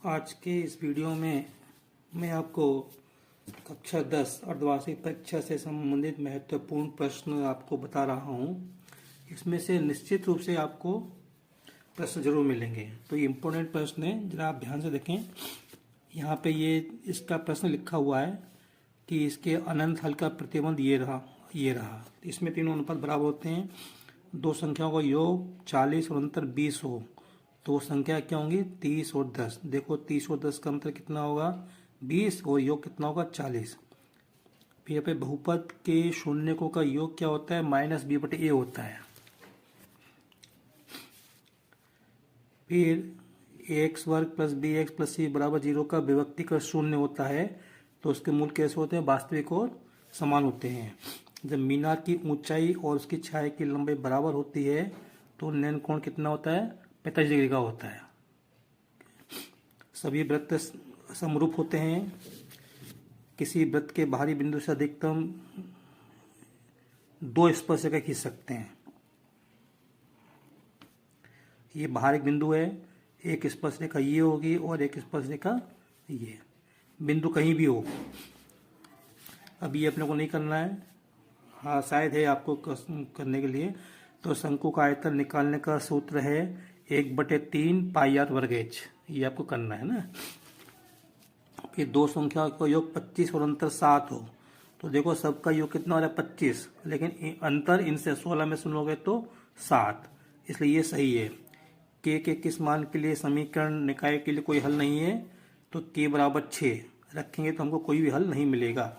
आज के इस वीडियो में मैं आपको कक्षा 10 अर्धवार्षिक परीक्षा से संबंधित महत्वपूर्ण प्रश्न आपको बता रहा हूँ। इसमें से निश्चित रूप से आपको प्रश्न जरूर मिलेंगे। तो ये इम्पोर्टेंट प्रश्न है, जरा आप ध्यान से देखें। यहाँ पे ये इसका प्रश्न लिखा हुआ है कि इसके अनंत हल का प्रतिबंध ये रहा। इसमें तीनों अनुपात बराबर होते हैं। दो संख्याओं का योग 40 और अंतर 20 हो तो संख्या क्या होंगी? 30 और 10। देखो 30 और 10 का अंतर कितना होगा? 20 और योग कितना होगा? 40। फिर यहाँ पे बहुपद के शून्यकों का योग क्या होता है? -b/a होता है। फिर x वर्ग प्लस bx प्लस c बराबर 0 का विभक्तिकर शून्य होता है तो उसके मूल कैसे होते हैं? वास्तविक और समान होते हैं। जब मीनार की ऊंचाई और उसकी छाया की लंबाई बराबर होती है तो नयन कोण कितना होता है? 45 डिग्री का होता है। सभी वृत्त समरूप होते हैं। किसी वृत्त के बाहरी बिंदु से अधिकतम 2 स्पर्शरेखा खींच सकते हैं। ये बाहर एक बिंदु है, एक स्पर्शरेखा ये होगी और एक स्पर्शरेखा ये। बिंदु कहीं भी हो। अब ये अपने को नहीं करना है, हाँ शायद है आपको करने के लिए। तो शंकु का आयतन निकालने का सूत्र है 1/3 πr वर्ग h। ये आपको करना है ना। फिर दो संख्याओं का योग 25 और अंतर 7 हो तो देखो सबका योग कितना हो रहा है? 25, लेकिन अंतर इनसे 16 में सुनोगे तो 7, इसलिए ये सही है। के किस मान के लिए समीकरण निकाय के लिए कोई हल नहीं है तो k बराबर 6 रखेंगे तो हमको कोई भी हल नहीं मिलेगा।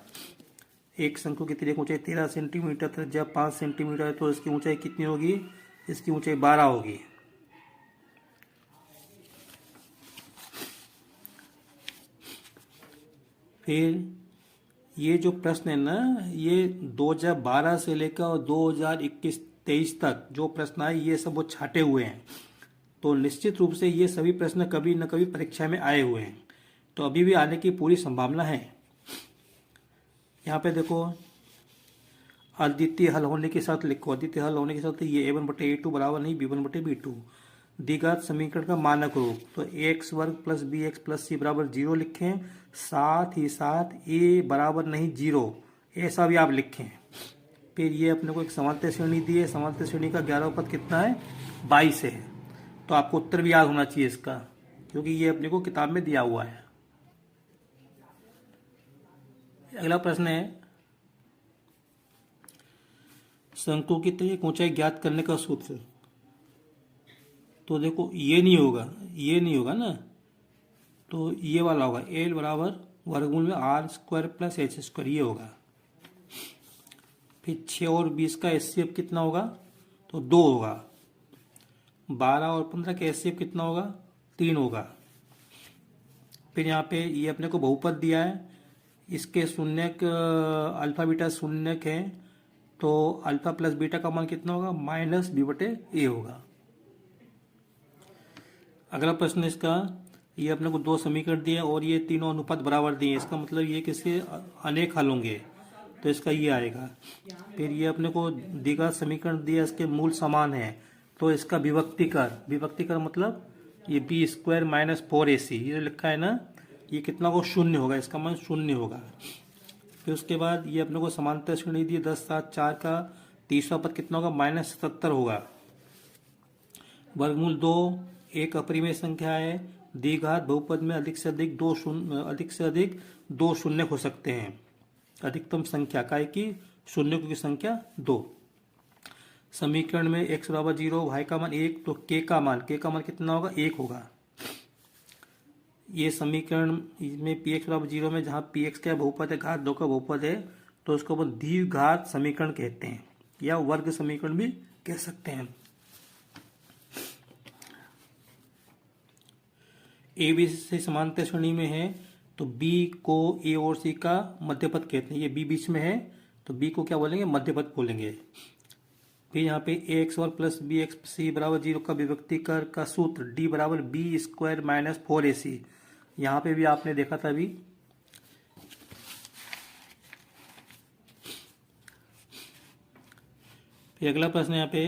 एक शंकु की तिर्यक ऊंचाई 13 सेंटीमीटर, त्रिज्या 5 सेंटीमीटर है तो इसकी ऊंचाई कितनी होगी? इसकी ऊंचाई 12 होगी। फिर ये जो प्रश्न है ना, ये 2012 से लेकर 2021-23 तक जो प्रश्न आए ये सब वो छाटे हुए हैं। तो निश्चित रूप से ये सभी प्रश्न कभी न कभी परीक्षा में आए हुए हैं, तो अभी भी आने की पूरी संभावना है। यहाँ पे देखो अद्वितीय हल होने के साथ लिखो। अद्वितीय हल होने के साथ ये a1/a2 बराबर नहीं b1/b2। द्विघात समीकरण का मानक रूप तो x वर्ग प्लस bx प्लस c बराबर 0 लिखें। साथ ही साथ a बराबर नहीं 0 ऐसा भी आप लिखें। फिर ये अपने को एक समांतर श्रेणी दी है। समांतर श्रेणी का 11वां पद कितना है? 22 है। तो आपको उत्तर भी याद होना चाहिए इसका, क्योंकि ये अपने को किताब में दिया हुआ है। अगला प्रश्न है शंकु की तिर्यक ऊंचाई ज्ञात करने का सूत्र। तो देखो ये नहीं होगा ना, तो ये वाला होगा l बराबर वर्गमूल में r² प्लस h², ये होगा। फिर 6 और 20 का HCF कितना होगा? तो 2 होगा। 12 और 15 का HCF कितना होगा? 3 होगा। फिर यहाँ पे ये अपने को बहुपद दिया है, इसके शून्यक अल्फा बीटा शून्यक है तो अल्फा प्लस बीटा का मान कितना होगा? -b/a होगा। अगला प्रश्न इसका, ये अपने को 2 समीकरण दिए और ये तीनों अनुपात बराबर दिए, इसका मतलब ये किसके अनेक हल होंगे तो इसका ये आएगा। फिर ये अपने को द्विघात समीकरण दिया, इसके मूल समान है तो इसका विभक्तिकर मतलब ये b² - 4ac ये लिखा है ना, ये कितना को 0 होगा, इसका मान 0 होगा। फिर उसके बाद ये अपने को समांतर श्रेणी दी 10 7 4 का तीसरा पद कितना होगा? -77 होगा। वर्गमूल 2 एक अपरिमेय संख्या है। द्विघात बहुपद में अधिक से अधिक दो शून्य हो सकते हैं। अधिकतम संख्या काय की शून्यकों की संख्या 2। समीकरण में x बराबर 0, y का मान 1 तो k का मान कितना होगा? 1 होगा। ये समीकरण में px बराबर 0 में जहाँ px का बहुपद है, घात 2 का बहुपद है तो उसको अपन द्विघात समीकरण कहते हैं या वर्ग समीकरण भी कह सकते हैं। ए बी से समांतर श्रेणी में है तो b को a और c का मध्यपद कहते हैं। ये b बीच में है तो b को क्या बोलेंगे? मध्यपद बोलेंगे। फिर यहाँ पे ax वर्ग प्लस bx c बराबर 0 का विभक्तिकर का सूत्र d बराबर b² - 4ac। यहाँ पे भी आपने देखा था अभी। फिर अगला प्रश्न यहाँ पे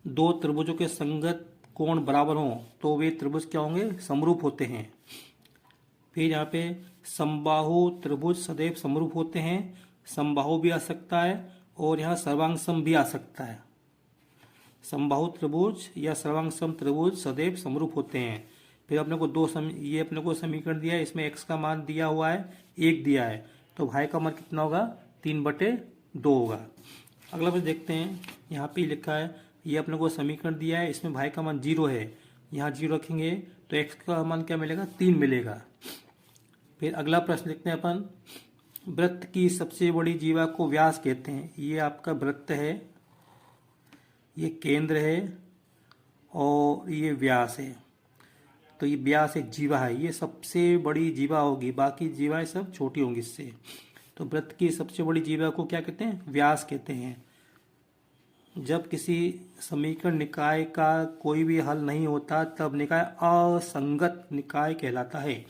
दो त्रिभुजों के संगत कोण बराबर हों तो वे त्रिभुज क्या होंगे, समरूप होते हैं। फिर यहाँ पे समबाहु त्रिभुज सदैव समरूप होते हैं, समबाहु भी आ सकता है और यहाँ सर्वांग सम भी आ सकता है। समबाहु त्रिभुज या सर्वांग सम त्रिभुज सदैव समरूप होते हैं। फिर अपने को ये अपने को समीकरण दिया है, इसमें x का मान दिया हुआ है 1 दिया है, तो y का मान कितना होगा, 3/2 होगा। अगला प्रश्न देखते हैं, यहाँ पे लिखा है ये अपने को समीकरण दिया है, इसमें y का मान 0 है, यहाँ 0 रखेंगे तो x का मान क्या मिलेगा, 3 मिलेगा। फिर अगला प्रश्न देखते हैं अपन, वृत्त की सबसे बड़ी जीवा को व्यास कहते हैं। ये आपका वृत्त है, ये केंद्र है और ये व्यास है। तो ये व्यास एक जीवा है, ये सबसे बड़ी जीवा होगी, बाकी जीवाएं सब छोटी होंगी इससे। तो वृत्त की सबसे बड़ी जीवा को क्या कहते हैं, व्यास कहते हैं। जब किसी समीकरण निकाय का कोई भी हल नहीं होता तब निकाय असंगत निकाय कहलाता है।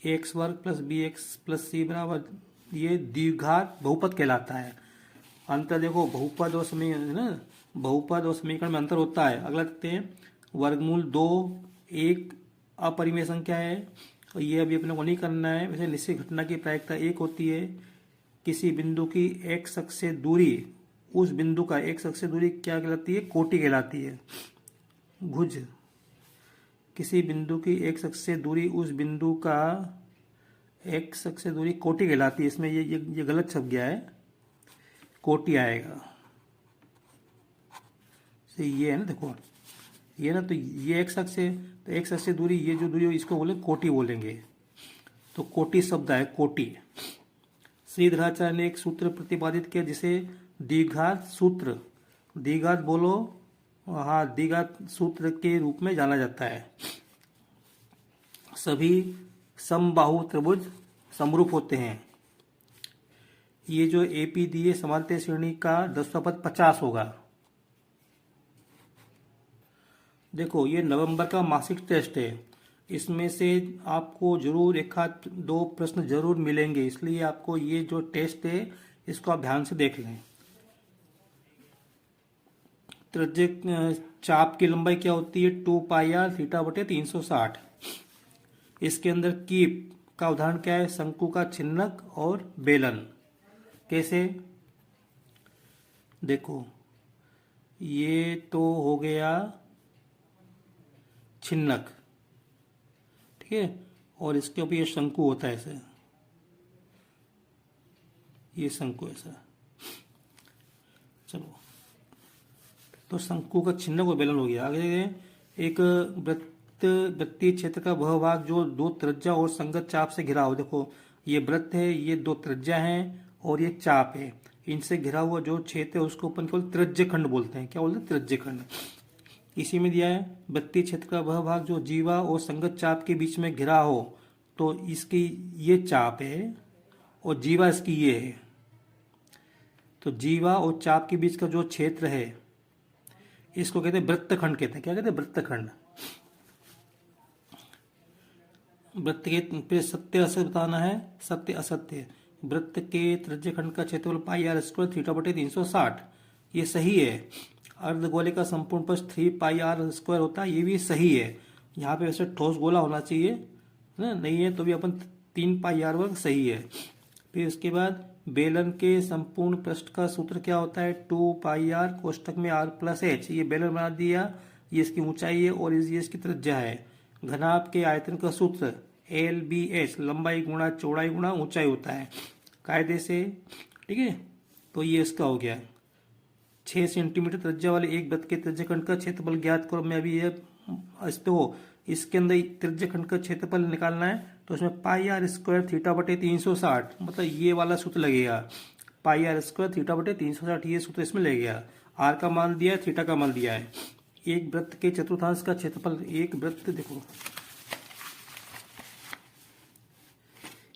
एक्स वर्ग प्लस बी एक्स प्लस सी बराबर, ये द्विघात बहुपद कहलाता है। अंतर देखो, बहुपद और समीकरण ना, बहुपद और समीकरण में अंतर होता है। अगला देखते हैं, वर्गमूल 2 एक अपरिमेय संख्या है, और ये अभी अपने को नहीं करना है। वैसे निश्चित घटना की प्रायिकता 1 होती है। किसी बिंदु की एक्स अक्ष से दूरी, उस बिंदु का एक्स अक्ष से दूरी क्या कहलाती है, कोटि कहलाती है। भुज, किसी बिंदु की एक्स अक्ष से दूरी, उस बिंदु का एक्स अक्ष से दूरी कोटि कहलाती है। इसमें ये गलत छप गया है, कोटि आएगा। तो ये है ना, देखो ये ना, तो ये एक्स अक्ष से, तो एक्स अक्ष से दूरी, ये जो दूरी हो इसको बोले कोटि बोलेंगे। तो कोटि शब्द है, कोटि। श्रीधराचार्य ने एक सूत्र प्रतिपादित किया जिसे द्विघात सूत्र, द्विघात बोलो, हाँ, द्विघात सूत्र के रूप में जाना जाता है। सभी समबाहु त्रिभुज समरूप होते हैं। ये जो एपी दिए समांतर श्रेणी का 10वां पद 50 होगा। देखो, ये नवंबर का मासिक टेस्ट है, इसमें से आपको जरूर 1-2 प्रश्न जरूर मिलेंगे, इसलिए आपको ये जो टेस्ट है इसको आप ध्यान से देख लें। त्रिज्य चाप की लंबाई क्या होती है, 2πr θ/360। इसके अंदर कीप का उदाहरण क्या है, शंकु का छिन्नक और बेलन। कैसे, देखो ये तो हो गया छिन्नक, ठीक है, और इसके ऊपर ये शंकु होता है ऐसे, ये शंकु ऐसा। चलो, तो शंकु का छिन्नक और बेलन हो गया। आगे एक वृत्तीय क्षेत्र का वह भाग जो 2 त्रिज्या और संगत चाप से घिरा हो। देखो, ये वृत्त है, ये 2 त्रिज्या हैं और ये चाप है, इनसे घिरा हुआ जो क्षेत्र है उसको अपन केवल त्रिज्य खंड बोलते हैं। क्या बोलते हैं, त्रिज्य खंड। इसी में दिया है, वृत्तीय क्षेत्र का वह भाग जो जीवा और संगत चाप के बीच में घिरा हो, तो इसकी ये चाप है और जीवा इसकी ये है। तो जीवा और चाप के बीच का जो क्षेत्र है इसको कहते हैं वृत्तखंड कहते हैं। क्या कहते हैं, वृत्तखंड। वृत्त के पे सत्य असत्य बताना है, सत्य असत्य। वृत्त के त्रिज्य खंड का क्षेत्रफल πr² θ/360, ये सही है। अर्धगोले का संपूर्ण पृष्ठ 3πr² होता है, ये भी सही है। यहाँ पे वैसे ठोस गोला होना चाहिए ना, नहीं है तो भी अपन 3πr² सही है। फिर उसके बाद बेलन के संपूर्ण पृष्ठ का सूत्र क्या होता है, 2πr कोष्टक में r+h। ये बेलन बना दिया, ये इसकी ऊंचाई है और ये इसकी त्रिज्या है। घनाभ के आयतन का सूत्र LBH, लंबाई गुणा चौड़ाई गुणा ऊंचाई होता है कायदे से, ठीक है। तो ये इसका हो गया। 6 सेंटीमीटर त्रिज्या वाले एक वृत्त के त्रिज्यखंड का क्षेत्रफल ज्ञात करो। मैं अभी ये हो, इसके अंदर त्रिज्यखंड का क्षेत्रफल निकालना है, तो उसमें πr² θ/360, मतलब ये वाला सूत्र लगेगा। πr² θ/360, ये सूत्र इसमें लगेगा। r का मान दिया है, थीटा का मान दिया है। एक वृत्त के चतुर्थांश का क्षेत्रफल, एक वृत्त देखो,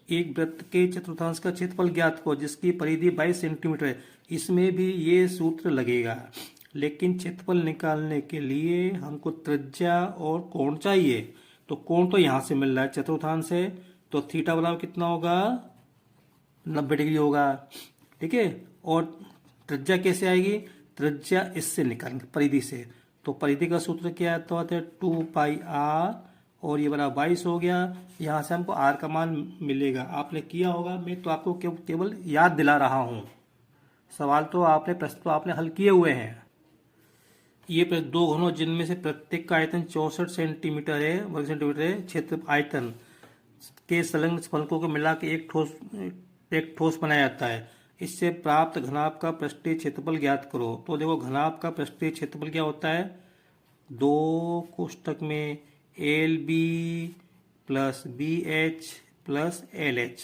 एक वृत्त के चतुर्थांश का क्षेत्रफल ज्ञात करो जिसकी परिधि 22 सेंटीमीटर है। इसमें भी ये सूत्र लगेगा, लेकिन क्षेत्रफल निकालने के लिए हमको त्रिज्या और कोण चाहिए। तो कोण तो यहाँ से मिल रहा है, चतुर्थांश है, तो थीटा बराबर कितना होगा, 90 डिग्री होगा, ठीक है। और त्रिज्या कैसे आएगी, त्रिज्या इससे निकालेंगे, परिधि से, तो परिधि का सूत्र क्या आता है, 2πr, और ये बड़ा 22 हो गया। यहाँ से हमको r का मान मिलेगा। आपने किया होगा, मैं तो आपको केवल याद दिला रहा हूँ। सवाल तो आपने, प्रश्न तो आपने हल किए हुए हैं। ये दो घनों जिनमें से प्रत्येक का आयतन 64 सेंटीमीटर है, वर्ग सेंटीमीटर है, क्षेत्र आयतन के संलग्न फलकों को मिला के एक ठोस बनाया जाता है। इससे प्राप्त घनाभ का पृष्ठीय क्षेत्रफल ज्ञात करो। तो देखो घनाभ का पृष्ठीय क्षेत्रफल क्या होता है, 2 कोष्ठक में LB plus BH plus LH।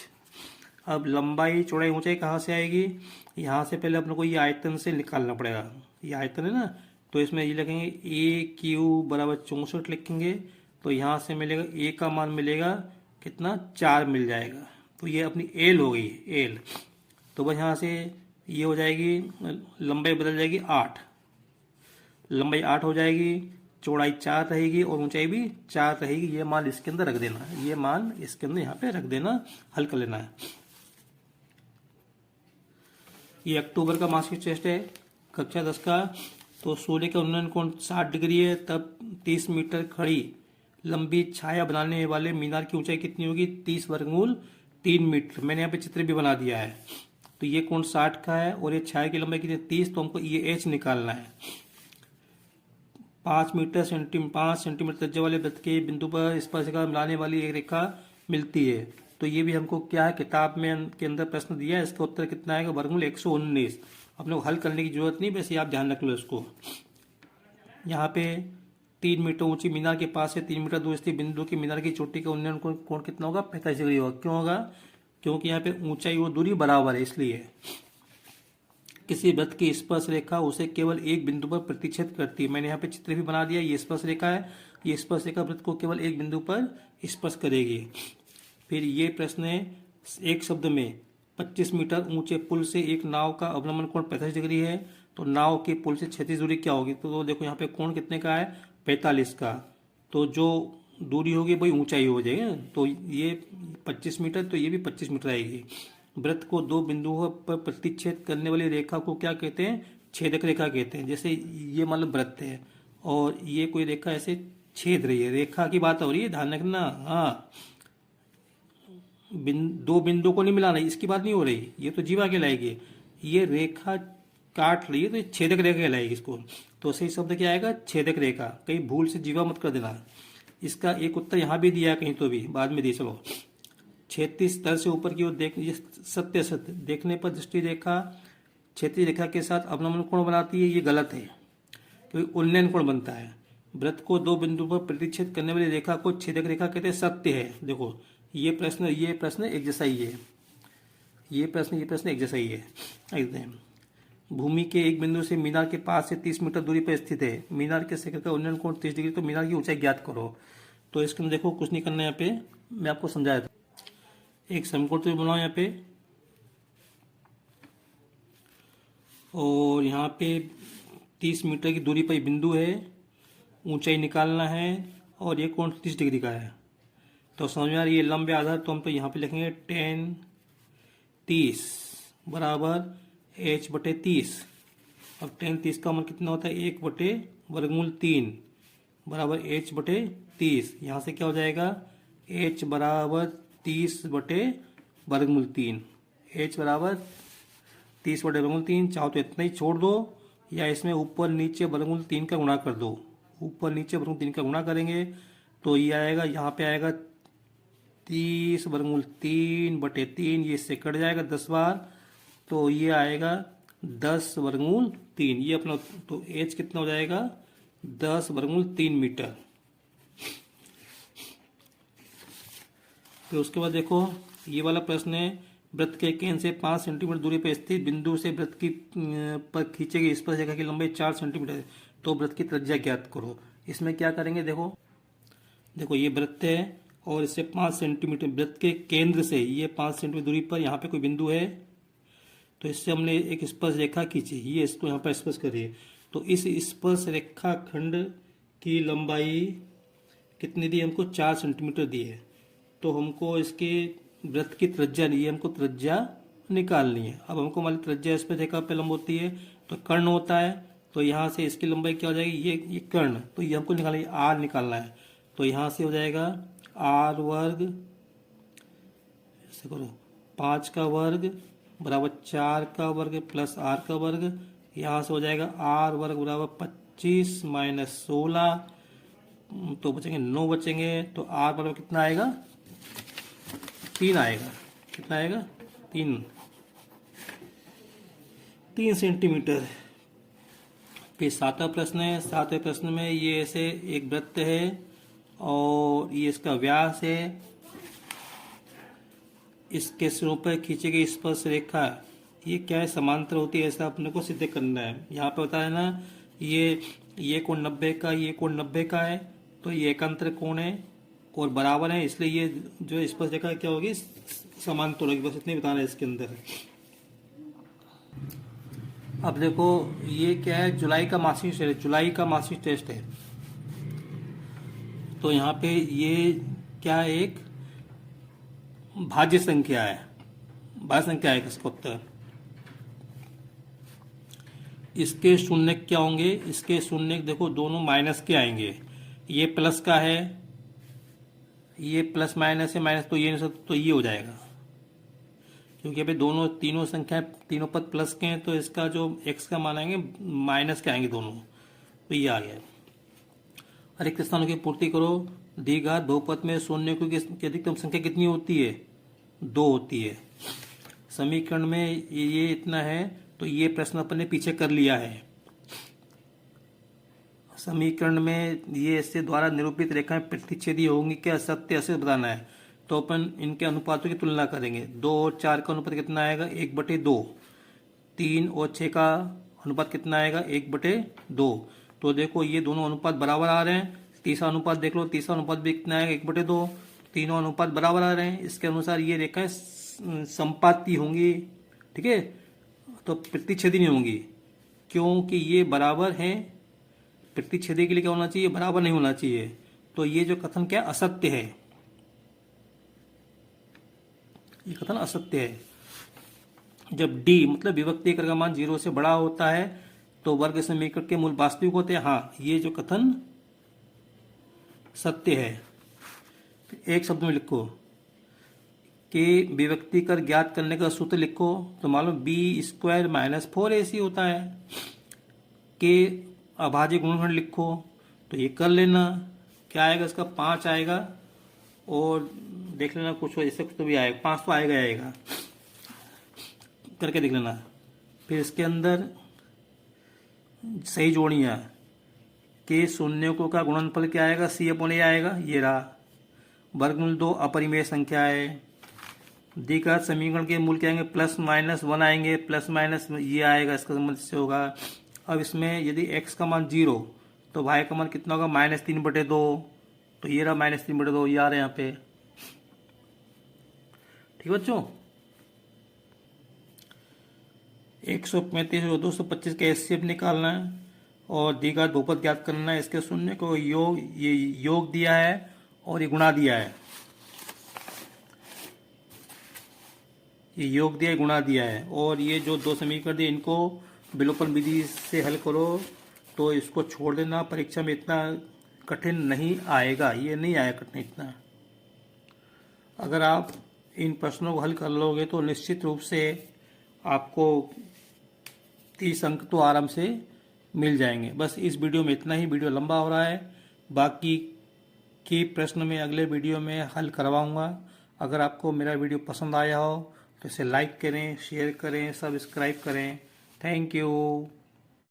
अब लंबाई चौड़ाई ऊंचाई कहाँ से आएगी, यहाँ से पहले अपने को ये आयतन से निकालना पड़ेगा। ये आयतन है ना, तो इसमें ये लिखेंगे AQ बराबर 64 लिखेंगे। तो यहाँ से मिलेगा A का मान मिलेगा कितना, 4 मिल जाएगा। तो ये अपनी L हो गई, L। तो बस यहाँ से ये हो जाएगी, लंबाई बदल जाएगी 8, लंबाई 8 हो जाएगी, चौड़ाई 4 रहेगी और ऊंचाई भी 4 रहेगी। ये मान इसके अंदर रख देना, ये मान इसके अंदर यहाँ पे रख देना, हल कर लेना है। ये अक्टूबर का मासिक टेस्ट है, कक्षा 10 का। तो सूर्य का उन्नयन कोण 60 डिग्री है, तब 30 मीटर खड़ी लंबी छाया बनाने वाले मीनार की ऊंचाई कितनी होगी, 30 वर्गमूल 3 मीटर। मैंने यहाँ पे चित्र भी बना दिया है। तो ये कोण 60 का है और ये छाया की लंबाई कितनी, 30। तो हमको ये H निकालना है। 5 सेंटीमीटर त्रिज्या वाले वृत्त के बिंदु पर स्पर्शिका मिलाने वाली एक रेखा मिलती है। तो ये भी हमको क्या है, किताब में के अंदर प्रश्न दिया है। इसका उत्तर कितना आएगा, वर्गमूल 119। अपने को हल करने की जरूरत नहीं, वैसे आप ध्यान रख लो इसको। यहाँ पे 3 मीटर ऊंची मीनार के पास से 3 मीटर दूर स्थित बिंदु की मीनार की चोटी का उन्नयन कोण कितना होगा, 45 डिग्री होगा। क्यों होगा, क्योंकि यहाँ पे ऊंचाई और दूरी बराबर है, इसलिए। किसी वृत्त की स्पर्श रेखा उसे केवल एक बिंदु पर प्रतिच्छेद करती है। मैंने यहाँ पे चित्र भी बना दिया। ये स्पर्श रेखा है, ये स्पर्श रेखा वृत्त को केवल एक बिंदु पर स्पर्श करेगी। फिर ये प्रश्न है, एक शब्द में 25 मीटर ऊंचे पुल से एक नाव का अवलंबन कोण 45 डिग्री है। तो नाव के पुल से क्षैतिज दूरी क्या होगी, तो देखो यहाँ पे कोण कितने का है, 45 का। तो जो दूरी होगी वही ऊंचाई हो जाएगी। तो ये 25 मीटर, तो ये भी 25 मीटर आएगी। वृत्त को दो बिंदुओं पर प्रतिच्छेद करने वाली रेखा को क्या कहते हैं, छेदक रेखा कहते हैं। जैसे ये मतलब वृत्त है और ये कोई रेखा ऐसे छेद रही है, रेखा की बात हो रही है, ध्यान रखना। हाँ, दो बिंदु को नहीं मिलाना, इसकी बात नहीं हो रही। ये तो जीवा कहलाएगी, ये रेखा काट रही है तो छेदक रेखा कहलाएगी इसको। तो सही शब्द क्या आएगा, छेदक रेखा। कहीं भूल से जीवा मत कर देना। इसका एक उत्तर यहाँ भी दिया है, कहीं तो भी बाद में दी। चलो, 36 स्तर से ऊपर की ओर देख, ये सत्य सत्य देखने पर दृष्टि रेखा क्षैतिज रेखा के साथ अवलंबन कोण बनाती है, ये गलत है, क्योंकि उन्नयन कोण बनता है। वृत्त को दो बिंदु पर प्रतिच्छेद करने वाली रेखा को छेदक रेखा कहते हैं, सत्य है। देखो ये प्रश्न एक जैसा ही है, ये प्रश्न एक जैसा ही है एकदम। भूमि के एक बिंदु से मीनार के पास से 30 मीटर दूरी पर स्थित है। मीनार के शिखर का उन्नयन कोण 30 डिग्री। तो मीनार की ऊंचाई ज्ञात करो। तो इसके अंदर देखो कुछ नहीं करना है, यहाँ पे मैं आपको समझाया था। एक समकोण त्रिभुज बनाओ यहाँ पे, और यहाँ पे 30 मीटर की दूरी पर बिंदु है, ऊंचाई निकालना है और ये कोण 30 डिग्री का है। तो समझ में आ रही है। लंबे आधार तो हम तो यहाँ पे लिखेंगे 10 30 बराबर H/30। अब 10 30 का मान कितना होता है, 1/√3 बराबर H/30। यहाँ से क्या हो जाएगा, H बराबर 30/√3। H बराबर 30/√3। चाहो तो इतना ही छोड़ दो, या इसमें ऊपर नीचे √3 का गुणा कर दो। ऊपर नीचे √3 का गुणा करेंगे तो ये आएगा, यहाँ पे आएगा 30/3/3। ये इससे कट जाएगा 10 बार, तो ये आएगा 10/3। ये अपना तो H कितना हो जाएगा, 10/3 मीटर। फिर उसके बाद देखो ये वाला प्रश्न है, वृत्त के केंद्र से 5 सेंटीमीटर दूरी पर स्थित बिंदु से वृत्त की पर खींचे गई स्पर्श रेखा की लंबाई 4 सेंटीमीटर है। तो वृत्त की त्रिज्या ज्ञात करो। इसमें क्या करेंगे, देखो ये वृत्त है और इससे 5 सेंटीमीटर, वृत्त के केंद्र से ये 5 सेंटीमीटर दूरी पर यहाँ पे कोई बिंदु है। तो इससे हमने एक स्पर्श रेखा खींची, ये इसको यहाँ पर स्पर्श करिए। तो इस स्पर्श रेखा खंड की लंबाई कितनी दी, हमको 4 सेंटीमीटर दी है। तो हमको इसके वृत्त की त्रिज्या दी है, हमको त्रिज्या निकालनी है। अब हमको हमारी त्रिज्या स्पर्श रेखा पे लंब होती है, तो कर्ण होता है, तो यहाँ से इसकी लंबाई क्या हो जाएगी, ये कर्ण, तो ये हमको निकालना है, आर निकालना है। तो यहाँ से हो जाएगा आर वर्ग, ऐसे करो 5 का वर्ग बराबर 4 का वर्ग प्लस आर का वर्ग। यहाँ से हो जाएगा आर वर्ग बराबर 25 माइनस 16, तो बचेंगे 9 बचेंगे। तो आर बराबर कितना आएगा, 3 आएगा। कितना आएगा, 3 सेंटीमीटर। फिर 7वां प्रश्न है। 7वें प्रश्न में ये ऐसे एक वृत्त है और ये इसका व्यास है, इसके सिरों पर खींची गई स्पर्श रेखा ये क्या है, समांतर होती है, ऐसा अपने को सिद्ध करना है। यहाँ पे बताया ना ये कोण 90 का, ये कोण 90 का है, तो ये एकांतर कोण है और बराबर है, इसलिए ये जो स्पर्श रेखा क्या होगी, समांतर होगी। बस इतने बताना है इसके अंदर। अब देखो ये क्या है, जुलाई का मासिक टेस्ट है, जुलाई का मासिक टेस्ट है। तो यहाँ पे ये क्या है, एक भाज्य संख्या है, भाज्य संख्या है इसका उत्तर। इसके शून्य क्या होंगे, इसके शून्य देखो दोनों माइनस के आएंगे, ये प्लस का है, ये प्लस माइनस है, माइनस तो ये नहीं सकता, तो ये हो जाएगा, क्योंकि अभी तीनों संख्या तीनों पद प्लस के हैं, तो इसका जो x का मान आएंगे माइनस के आएंगे दोनों, तो ये आ गया। रिक्त स्थानों की पूर्ति करो। द्विघात बहुपद में शून्य की अधिकतम संख्या कितनी होती है, 2 होती है। समीकरण में ये इतना है, तो ये प्रश्न अपन ने पीछे कर लिया है। समीकरण में ये इससे द्वारा निरूपित रेखाएं प्रतिच्छेदी होंगी क्या, सत्य ऐसे बताना है। तो अपन इनके अनुपातों की तुलना करेंगे। 2 और 4 का अनुपात कितना आएगा, 1/2। 3 और 6 का अनुपात कितना आएगा, 1/2। तो देखो ये दोनों अनुपात बराबर आ रहे हैं। तीसरा अनुपात देख लो, तीसरा अनुपात भी कितना आएगा, 1/2। तीनों अनुपात बराबर आ रहे हैं, इसके अनुसार ये रेखाएं संपाती होंगी, ठीक है, तो प्रतिच्छेदी नहीं होंगी, क्योंकि ये बराबर हैं। प्रतिच्छेदी के लिए क्या होना चाहिए, बराबर नहीं होना चाहिए। तो ये जो कथन क्या असत्य है, ये कथन असत्य है। जब d मतलब विभक्ति कर का मान 0 से बड़ा होता है तो वर्ग समीकरण के मूल वास्तविक होते हैं। हाँ, ये जो कथन सत्य है। एक शब्द में लिखो कि विभक्ति कर ज्ञात करने का सूत्र लिखो, तो मालूम b² - 4ac होता है। के अभाज्य गुणनखंड लिखो, तो ये कर लेना, क्या आएगा इसका, 5 आएगा। और देख लेना कुछ ऐसे कुछ तो भी आएगा, 5 तो आएगा करके देख लेना। फिर इसके अंदर सही जोड़ियाँ के शून्यों का गुणनफल क्या आएगा, c/a आएगा, ये रहा। वर्गमूल 2 अपरिमेय संख्या है। द्विघात समीकरण के मूल क्या आएंगे, +-1 आएंगे, प्लस माइनस ये आएगा, इसका संबंध इससे होगा। अब इसमें यदि x का मान 0 तो y का मान कितना होगा, -3/2। तो ये रहा -3/2, ये आ रहा है यहाँ पे, ठीक बच्चों। 135 और 225 का HCF निकालना है और द्विघात बहुपद ज्ञात करना है। इसके शून्य को ये योग दिया है और ये गुणा दिया है, ये योग दिया है, गुणा दिया है। और ये जो 2 समीकरण दिए इनको विलोपन विधि से हल करो, तो इसको छोड़ देना, परीक्षा में इतना कठिन नहीं आएगा, ये नहीं आएगा कठिन इतना। अगर आप इन प्रश्नों को हल कर लोगे तो निश्चित रूप से आपको 30 अंक तो आराम से मिल जाएंगे। बस इस वीडियो में इतना ही, वीडियो लंबा हो रहा है, बाकी के प्रश्न में अगले वीडियो में हल करवाऊंगा। अगर आपको मेरा वीडियो पसंद आया हो तो इसे लाइक करें, शेयर करें, सब्सक्राइब करें। Thank you.